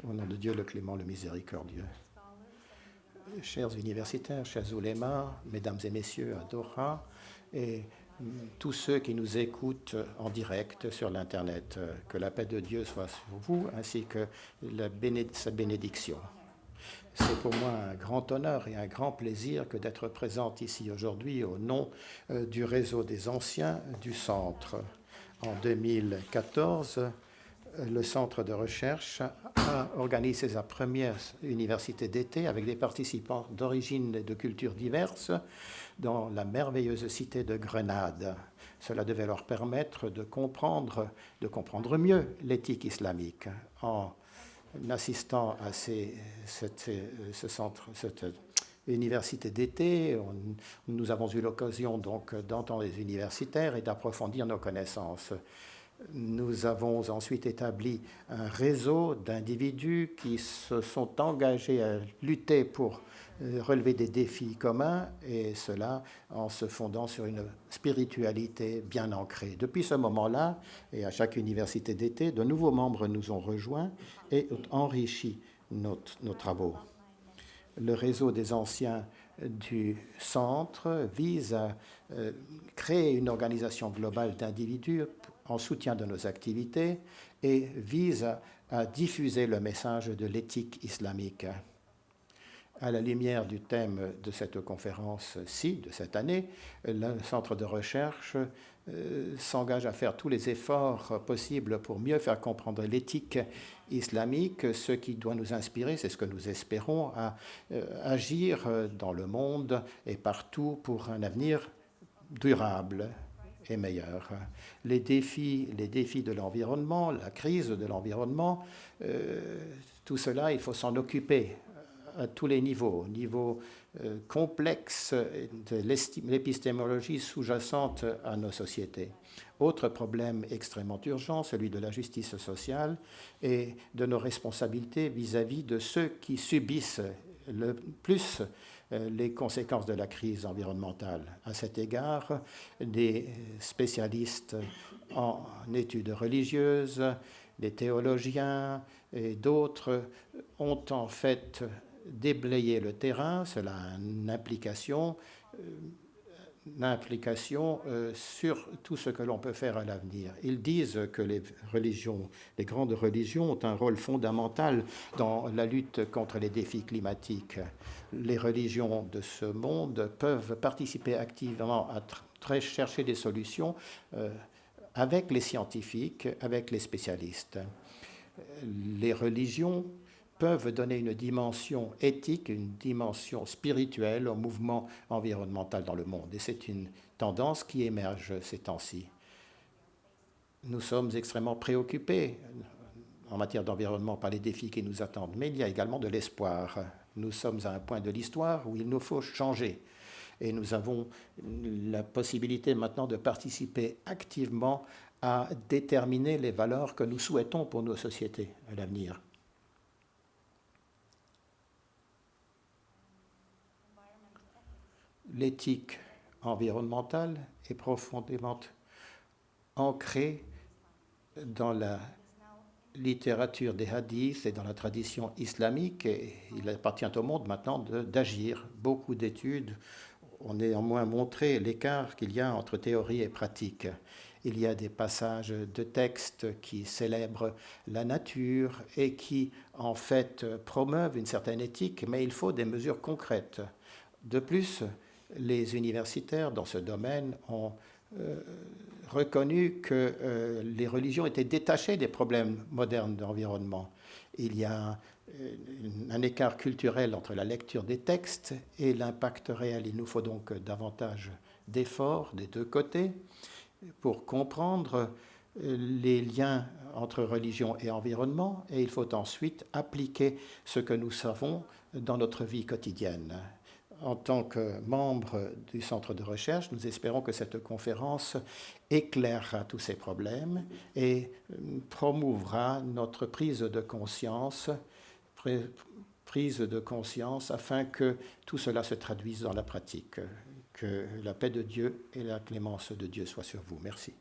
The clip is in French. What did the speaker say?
Au nom de Dieu, le clément, le miséricordieux. Chers universitaires, chers oulémas, mesdames et messieurs à Doha, et tous ceux qui nous écoutent en direct sur l'Internet, que la paix de Dieu soit sur vous, ainsi que sa bénédiction. C'est pour moi un grand honneur et un grand plaisir que d'être présente ici aujourd'hui au nom du réseau des anciens du Centre. En 2014, le Centre de recherche a organisé sa première université d'été avec des participants d'origines et de cultures diverses dans la merveilleuse cité de Grenade. Cela devait leur permettre de comprendre mieux l'éthique islamique. En assistant à cette université d'été, nous avons eu l'occasion donc d'entendre les universitaires et d'approfondir nos connaissances. Nous avons ensuite établi un réseau d'individus qui se sont engagés à lutter pour relever des défis communs, et cela en se fondant sur une spiritualité bien ancrée. Depuis ce moment-là, et à chaque université d'été, de nouveaux membres nous ont rejoints et ont enrichi nos travaux. Le réseau des anciens du centre vise à créer une organisation globale d'individus en soutien de nos activités et vise à diffuser le message de l'éthique islamique. À la lumière du thème de cette conférence-ci, de cette année, le centre de recherche s'engage à faire tous les efforts possibles pour mieux faire comprendre l'éthique islamique, ce qui doit nous inspirer, c'est ce que nous espérons, à agir dans le monde et partout pour un avenir durable et meilleur. Les défis de l'environnement, la crise de l'environnement, tout cela, il faut s'en occuper à tous les niveaux, au niveau complexe de l'épistémologie sous-jacente à nos sociétés. Autre problème extrêmement urgent, celui de la justice sociale et de nos responsabilités vis-à-vis de ceux qui subissent le plus les conséquences de la crise environnementale. À cet égard, des spécialistes en études religieuses, des théologiens et d'autres ont en fait déblayé le terrain. Cela a une implication sur tout ce que l'on peut faire à l'avenir. Ils disent que les grandes religions ont un rôle fondamental dans la lutte contre les défis climatiques. Les religions de ce monde peuvent participer activement à chercher des solutions avec les scientifiques, avec les spécialistes. Les religions peuvent donner une dimension éthique, une dimension spirituelle au mouvement environnemental dans le monde. Et c'est une tendance qui émerge ces temps-ci. Nous sommes extrêmement préoccupés en matière d'environnement par les défis qui nous attendent, mais il y a également de l'espoir. Nous sommes à un point de l'histoire où il nous faut changer. Et nous avons la possibilité maintenant de participer activement à déterminer les valeurs que nous souhaitons pour nos sociétés à l'avenir. L'éthique environnementale est profondément ancrée dans la littérature des hadiths et dans la tradition islamique, et il appartient au monde maintenant d'agir. Beaucoup d'études ont néanmoins montré l'écart qu'il y a entre théorie et pratique. Il y a des passages de textes qui célèbrent la nature et qui, en fait, promeuvent une certaine éthique, mais il faut des mesures concrètes. De plus, les universitaires dans ce domaine ont reconnu que les religions étaient détachées des problèmes modernes d'environnement. Il y a un écart culturel entre la lecture des textes et l'impact réel. Il nous faut donc davantage d'efforts des deux côtés pour comprendre les liens entre religion et environnement, et il faut ensuite appliquer ce que nous savons dans notre vie quotidienne. En tant que membre du centre de recherche, nous espérons que cette conférence éclairera tous ces problèmes et promouvra notre prise de conscience afin que tout cela se traduise dans la pratique. Que la paix de Dieu et la clémence de Dieu soient sur vous. Merci.